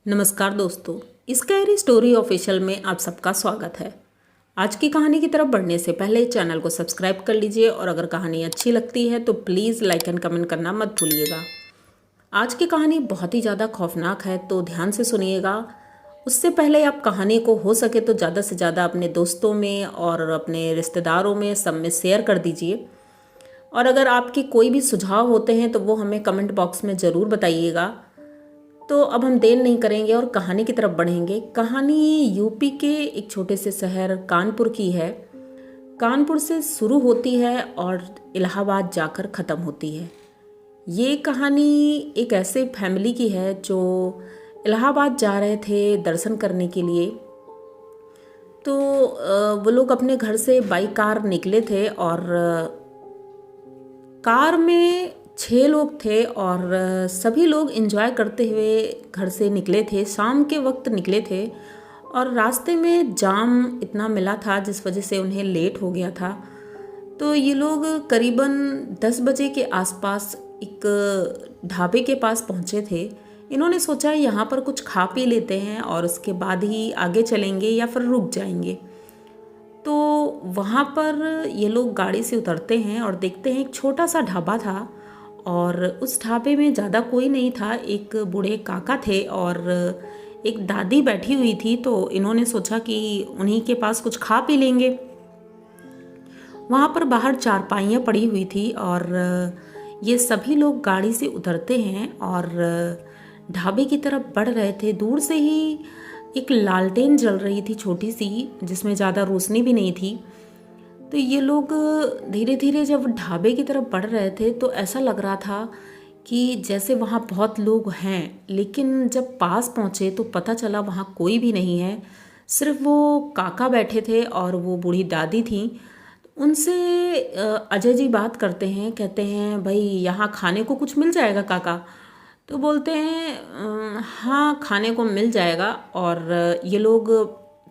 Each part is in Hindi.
नमस्कार दोस्तों, स्कायरी स्टोरी ऑफिशियल में आप सबका स्वागत है। आज की कहानी की तरफ बढ़ने से पहले चैनल को सब्सक्राइब कर लीजिए और अगर कहानी अच्छी लगती है तो प्लीज़ लाइक एंड कमेंट करना मत भूलिएगा। आज की कहानी बहुत ही ज़्यादा खौफनाक है, तो ध्यान से सुनिएगा। उससे पहले आप कहानी को हो सके तो ज़्यादा से ज़्यादा अपने दोस्तों में और अपने रिश्तेदारों में सब में शेयर कर दीजिए। और अगर आपके कोई भी सुझाव होते हैं तो वो हमें कमेंट बॉक्स में ज़रूर बताइएगा। तो अब हम देर नहीं करेंगे और कहानी की तरफ बढ़ेंगे। कहानी यूपी के एक छोटे से शहर कानपुर की है। कानपुर से शुरू होती है और इलाहाबाद जाकर ख़त्म होती है। ये कहानी एक ऐसे फैमिली की है जो इलाहाबाद जा रहे थे दर्शन करने के लिए। तो वो लोग अपने घर से बाई कार निकले थे और कार में 6 लोग थे और सभी लोग एंजॉय करते हुए घर से निकले थे। शाम के वक्त निकले थे और रास्ते में जाम इतना मिला था जिस वजह से उन्हें लेट हो गया था। तो ये लोग करीबन 10 बजे के आसपास एक ढाबे के पास पहुंचे थे। इन्होंने सोचा यहाँ पर कुछ खा पी लेते हैं और उसके बाद ही आगे चलेंगे या फिर रुक जाएंगे। तो वहाँ पर ये लोग गाड़ी से उतरते हैं और देखते हैं एक छोटा सा ढाबा था और उस ढाबे में ज़्यादा कोई नहीं था। एक बूढ़े काका थे और एक दादी बैठी हुई थी। तो इन्होंने सोचा कि उन्हीं के पास कुछ खा पी लेंगे। वहाँ पर बाहर चारपाइयाँ पड़ी हुई थी और ये सभी लोग गाड़ी से उतरते हैं और ढाबे की तरफ बढ़ रहे थे। दूर से ही एक लालटेन जल रही थी छोटी सी, जिसमें ज़्यादा रोशनी भी नहीं थी। तो ये लोग धीरे धीरे जब ढाबे की तरफ बढ़ रहे थे तो ऐसा लग रहा था कि जैसे वहाँ बहुत लोग हैं, लेकिन जब पास पहुँचे तो पता चला वहाँ कोई भी नहीं है। सिर्फ वो काका बैठे थे और वो बूढ़ी दादी थी। उनसे अजय जी बात करते हैं, कहते हैं भाई यहाँ खाने को कुछ मिल जाएगा काका? तो बोलते हैं हाँ खाने को मिल जाएगा। और ये लोग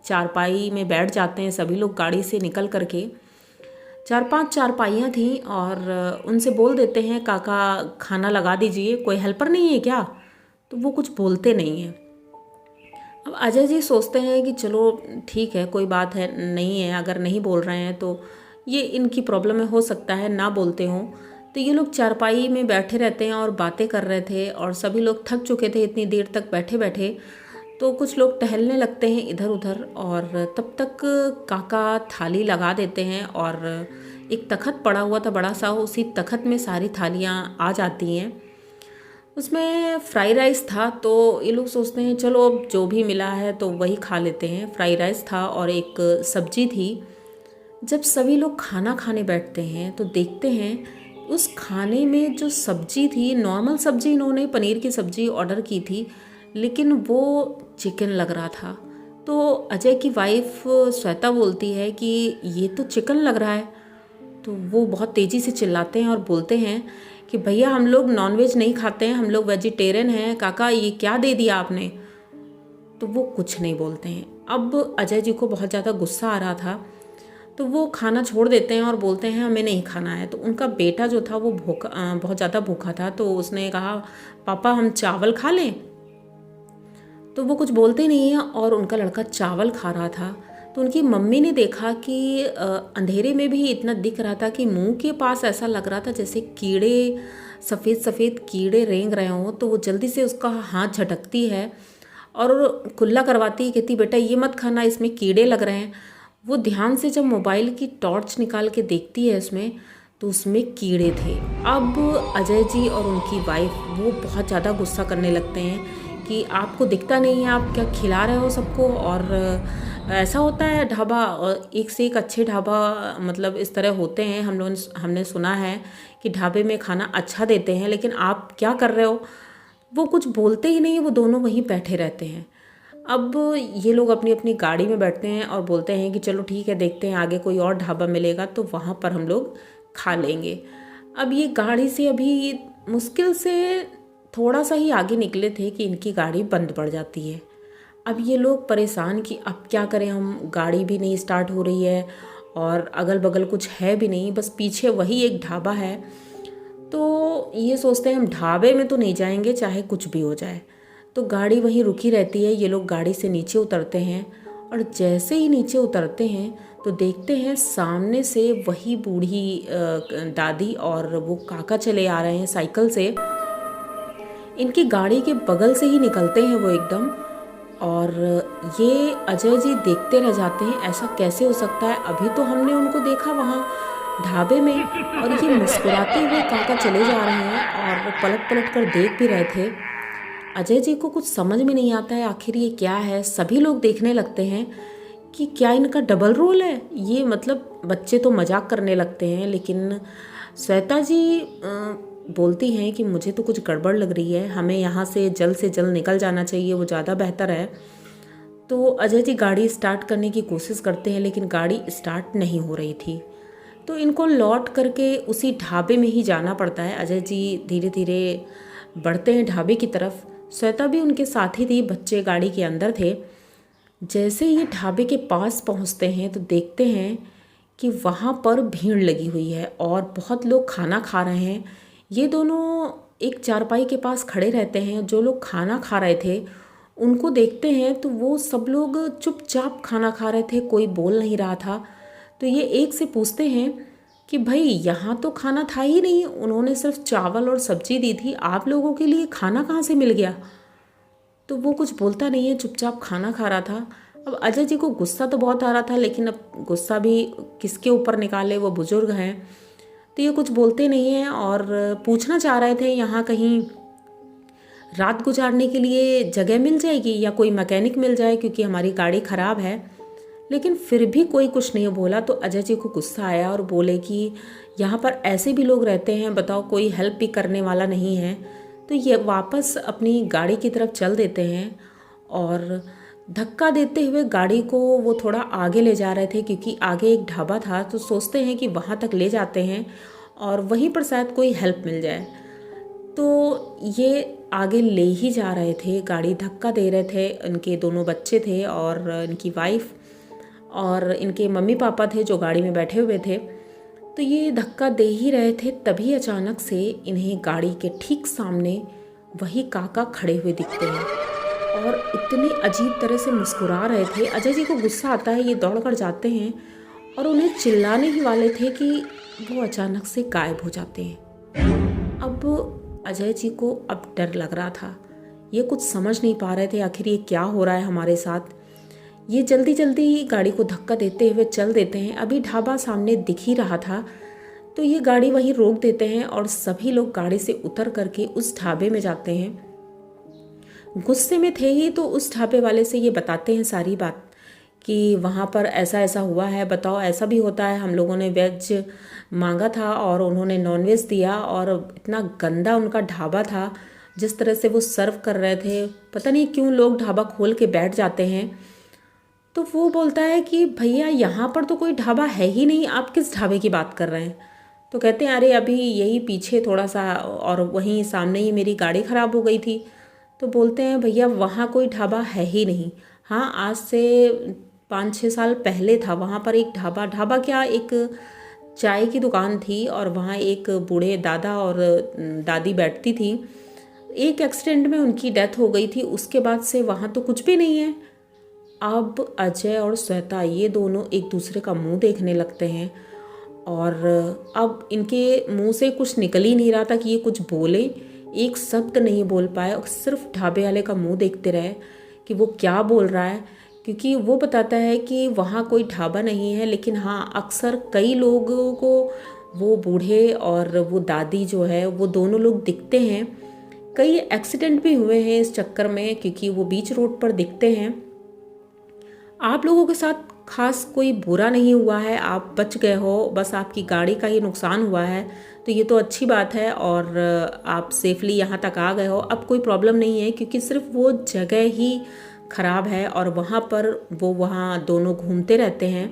चारपाई में बैठ जाते हैं। सभी लोग गाड़ी से निकल करके 4-5 चारपाइयाँ थीं और उनसे बोल देते हैं काका खाना लगा दीजिए, कोई हेल्पर नहीं है क्या? तो वो कुछ बोलते नहीं हैं। अब अजय जी सोचते हैं कि चलो ठीक है, कोई बात है नहीं है, अगर नहीं बोल रहे हैं तो ये इनकी प्रॉब्लम है, हो सकता है ना बोलते हों। तो ये लोग चारपाई में बैठे रहते हैं और बातें कर रहे थे और सभी लोग थक चुके थे इतनी देर तक बैठे बैठे। तो कुछ लोग टहलने लगते हैं इधर उधर और तब तक काका थाली लगा देते हैं और एक तखत पड़ा हुआ था बड़ा सा, उसी तखत में सारी थालियाँ आ जाती हैं। उसमें फ्राई राइस था। तो ये लोग सोचते हैं चलो अब जो भी मिला है तो वही खा लेते हैं। फ्राई राइस था और एक सब्जी थी। जब सभी लोग खाना खाने बैठते हैं तो देखते हैं उस खाने में जो सब्जी थी, नॉर्मल सब्जी, इन्होंने पनीर की सब्जी ऑर्डर की थी लेकिन वो चिकन लग रहा था। तो अजय की वाइफ श्वेता बोलती है कि ये तो चिकन लग रहा है। तो वो बहुत तेज़ी से चिल्लाते हैं और बोलते हैं कि भैया हम लोग नॉनवेज नहीं खाते हैं, हम लोग वेजिटेरियन हैं, काका ये क्या दे दिया आपने? तो वो कुछ नहीं बोलते हैं। अब अजय जी को बहुत ज़्यादा गुस्सा आ रहा था तो वो खाना छोड़ देते हैं और बोलते हैं हमें नहीं खाना है। तो उनका बेटा जो था वो बहुत ज़्यादा भूखा था। तो उसने कहा पापा हम चावल खा लें? तो वो कुछ बोलते नहीं है और उनका लड़का चावल खा रहा था। तो उनकी मम्मी ने देखा कि अंधेरे में भी इतना दिख रहा था कि मुंह के पास ऐसा लग रहा था जैसे कीड़े, सफ़ेद सफ़ेद कीड़े रेंग रहे हों। तो वो जल्दी से उसका हाथ झटकती है और कुल्ला करवाती है, कहती बेटा ये मत खाना, इसमें कीड़े लग रहे हैं। वो ध्यान से जब मोबाइल की टॉर्च निकाल के देखती है उसमें, तो उसमें कीड़े थे। अब अजय जी और उनकी वाइफ वो बहुत ज़्यादा गुस्सा करने लगते हैं कि आपको दिखता नहीं है, आप क्या खिला रहे हो सबको? और ऐसा होता है ढाबा, और एक से एक अच्छे ढाबा मतलब इस तरह होते हैं। हमने सुना है कि ढाबे में खाना अच्छा देते हैं, लेकिन आप क्या कर रहे हो? वो कुछ बोलते ही नहीं, वो दोनों वहीं बैठे रहते हैं। अब ये लोग अपनी अपनी गाड़ी में बैठते हैं और बोलते हैं कि चलो ठीक है, देखते हैं आगे कोई और ढाबा मिलेगा तो वहाँ पर हम लोग खा लेंगे। अब ये गाड़ी से अभी मुश्किल से थोड़ा सा ही आगे निकले थे कि इनकी गाड़ी बंद पड़ जाती है। अब ये लोग परेशान कि अब क्या करें, हम गाड़ी भी नहीं स्टार्ट हो रही है और अगल बगल कुछ है भी नहीं, बस पीछे वही एक ढाबा है। तो ये सोचते हैं हम ढाबे में तो नहीं जाएंगे चाहे कुछ भी हो जाए। तो गाड़ी वहीं रुकी रहती है। ये लोग गाड़ी से नीचे उतरते हैं और जैसे ही नीचे उतरते हैं तो देखते हैं सामने से वही बूढ़ी दादी और वो काका चले आ रहे हैं साइकिल से। इनकी गाड़ी के बगल से ही निकलते हैं वो एकदम। और ये अजय जी देखते रह जाते हैं, ऐसा कैसे हो सकता है, अभी तो हमने उनको देखा वहाँ ढाबे में और ये मुस्कुराते हुए काका चले जा रहे हैं और पलट पलट कर देख भी रहे थे। अजय जी को कुछ समझ में नहीं आता है आखिर ये क्या है। सभी लोग देखने लगते हैं कि क्या इनका डबल रोल है ये, मतलब बच्चे तो मजाक करने लगते हैं, लेकिन श्वेता जी बोलती हैं कि मुझे तो कुछ गड़बड़ लग रही है, हमें यहाँ से जल्द निकल जाना चाहिए, वो ज़्यादा बेहतर है। तो अजय जी गाड़ी स्टार्ट करने की कोशिश करते हैं लेकिन गाड़ी स्टार्ट नहीं हो रही थी। तो इनको लौट करके उसी ढाबे में ही जाना पड़ता है। अजय जी धीरे धीरे बढ़ते हैं ढाबे की तरफ। श्वेता भी उनके साथ ही थी, बच्चे गाड़ी के अंदर थे। जैसे ये ढाबे के पास पहुंचते हैं तो देखते हैं कि वहाँ पर भीड़ लगी हुई है और बहुत लोग खाना खा रहे हैं। ये दोनों एक चारपाई के पास खड़े रहते हैं। जो लोग खाना खा रहे थे उनको देखते हैं तो वो सब लोग चुपचाप खाना खा रहे थे, कोई बोल नहीं रहा था। तो ये एक से पूछते हैं कि भाई यहाँ तो खाना था ही नहीं, उन्होंने सिर्फ चावल और सब्जी दी थी, आप लोगों के लिए खाना कहाँ से मिल गया। तो वो कुछ बोलता नहीं है, चुपचाप खाना खा रहा था। अब अजय जी को गुस्सा तो बहुत आ रहा था लेकिन अब गुस्सा भी किसके ऊपर निकाले, वो बुजुर्ग हैं। तो ये कुछ बोलते नहीं हैं और पूछना चाह रहे थे यहाँ कहीं रात गुजारने के लिए जगह मिल जाएगी या कोई मैकेनिक मिल जाए क्योंकि हमारी गाड़ी ख़राब है। लेकिन फिर भी कोई कुछ नहीं बोला। तो अजय जी को गुस्सा आया और बोले कि यहाँ पर ऐसे भी लोग रहते हैं, बताओ कोई हेल्प भी करने वाला नहीं है। तो ये वापस अपनी गाड़ी की तरफ चल देते हैं और धक्का देते हुए गाड़ी को वो थोड़ा आगे ले जा रहे थे क्योंकि आगे एक ढाबा था। तो सोचते हैं कि वहाँ तक ले जाते हैं और वहीं पर शायद कोई हेल्प मिल जाए। तो ये आगे ले ही जा रहे थे, गाड़ी धक्का दे रहे थे। इनके दोनों बच्चे थे और इनकी वाइफ और इनके मम्मी पापा थे जो गाड़ी में बैठे हुए थे। तो ये धक्का दे ही रहे थे, तभी अचानक से इन्हें गाड़ी के ठीक सामने वही काका खड़े हुए दिखते हैं और इतनी अजीब तरह से मुस्कुरा रहे थे। अजय जी को गुस्सा आता है, ये दौड़ कर जाते हैं और उन्हें चिल्लाने ही वाले थे कि वो अचानक से गायब हो जाते हैं। अब अजय जी को अब डर लग रहा था, ये कुछ समझ नहीं पा रहे थे आखिर ये क्या हो रहा है हमारे साथ। ये जल्दी जल्दी गाड़ी को धक्का देते हुए चल देते हैं। अभी ढाबा सामने दिख ही रहा था तो ये गाड़ी वहीं रोक देते हैं और सभी लोग गाड़ी से उतर करके उस ढाबे में जाते हैं। गुस्से में थे ही तो उस ढाबे वाले से ये बताते हैं सारी बात कि वहाँ पर ऐसा ऐसा हुआ है, बताओ ऐसा भी होता है, हम लोगों ने वेज मांगा था और उन्होंने नॉनवेज दिया और इतना गंदा उनका ढाबा था, जिस तरह से वो सर्व कर रहे थे, पता नहीं क्यों लोग ढाबा खोल के बैठ जाते हैं। तो वो बोलता है कि भैया यहाँ पर तो कोई ढाबा है ही नहीं, आप किस ढाबे की बात कर रहे हैं। तो कहते हैं अरे अभी यही पीछे थोड़ा सा और वहीं सामने ही मेरी गाड़ी ख़राब हो गई थी। तो बोलते हैं भैया वहाँ कोई ढाबा है ही नहीं। हाँ, आज से 5-6 साल पहले था वहाँ पर एक ढाबा क्या, एक चाय की दुकान थी और वहाँ एक बूढ़े दादा और दादी बैठती थी। एक एक्सीडेंट में उनकी डेथ हो गई थी, उसके बाद से वहाँ तो कुछ भी नहीं है। अब अजय और श्वेता ये दोनों एक दूसरे का मुंह देखने लगते हैं और अब इनके मुंह से कुछ निकल ही नहीं रहा था कि ये कुछ बोले, एक शब्द नहीं बोल पाए और सिर्फ ढाबे वाले का मुंह देखते रहे कि वो क्या बोल रहा है। क्योंकि वो बताता है कि वहाँ कोई ढाबा नहीं है, लेकिन हाँ अक्सर कई लोगों को वो बूढ़े और वो दादी जो है वो दोनों लोग दिखते हैं। कई एक्सीडेंट भी हुए हैं इस चक्कर में क्योंकि वो बीच रोड पर दिखते हैं। आप लोगों के साथ खास कोई बुरा नहीं हुआ है, आप बच गए हो, बस आपकी गाड़ी का ही नुकसान हुआ है, तो ये तो अच्छी बात है और आप सेफली यहाँ तक आ गए हो, अब कोई प्रॉब्लम नहीं है। क्योंकि सिर्फ वो जगह ही ख़राब है और वहाँ पर वो वहाँ दोनों घूमते रहते हैं।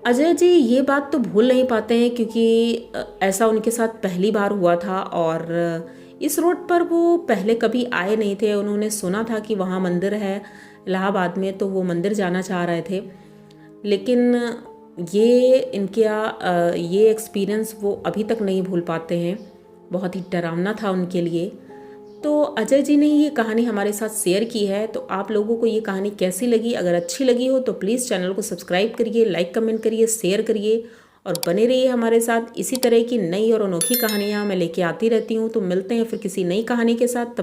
अजय जी ये बात तो भूल नहीं पाते हैं क्योंकि ऐसा उनके साथ पहली बार हुआ था और इस रोड पर वो पहले कभी आए नहीं थे। उन्होंने सुना था कि वहाँ मंदिर है इलाहाबाद में, तो वो मंदिर जाना चाह रहे थे, लेकिन ये एक्सपीरियंस वो अभी तक नहीं भूल पाते हैं। बहुत ही डरावना था उनके लिए। तो अजय जी ने ये कहानी हमारे साथ शेयर की है। तो आप लोगों को ये कहानी कैसी लगी? अगर अच्छी लगी हो तो प्लीज़ चैनल को सब्सक्राइब करिए, लाइक कमेंट करिए, शेयर करिए और बने रहिए हमारे साथ। इसी तरह की नई और अनोखी कहानियाँ मैं लेके आती रहती हूँ। तो मिलते हैं फिर किसी नई कहानी के साथ। तब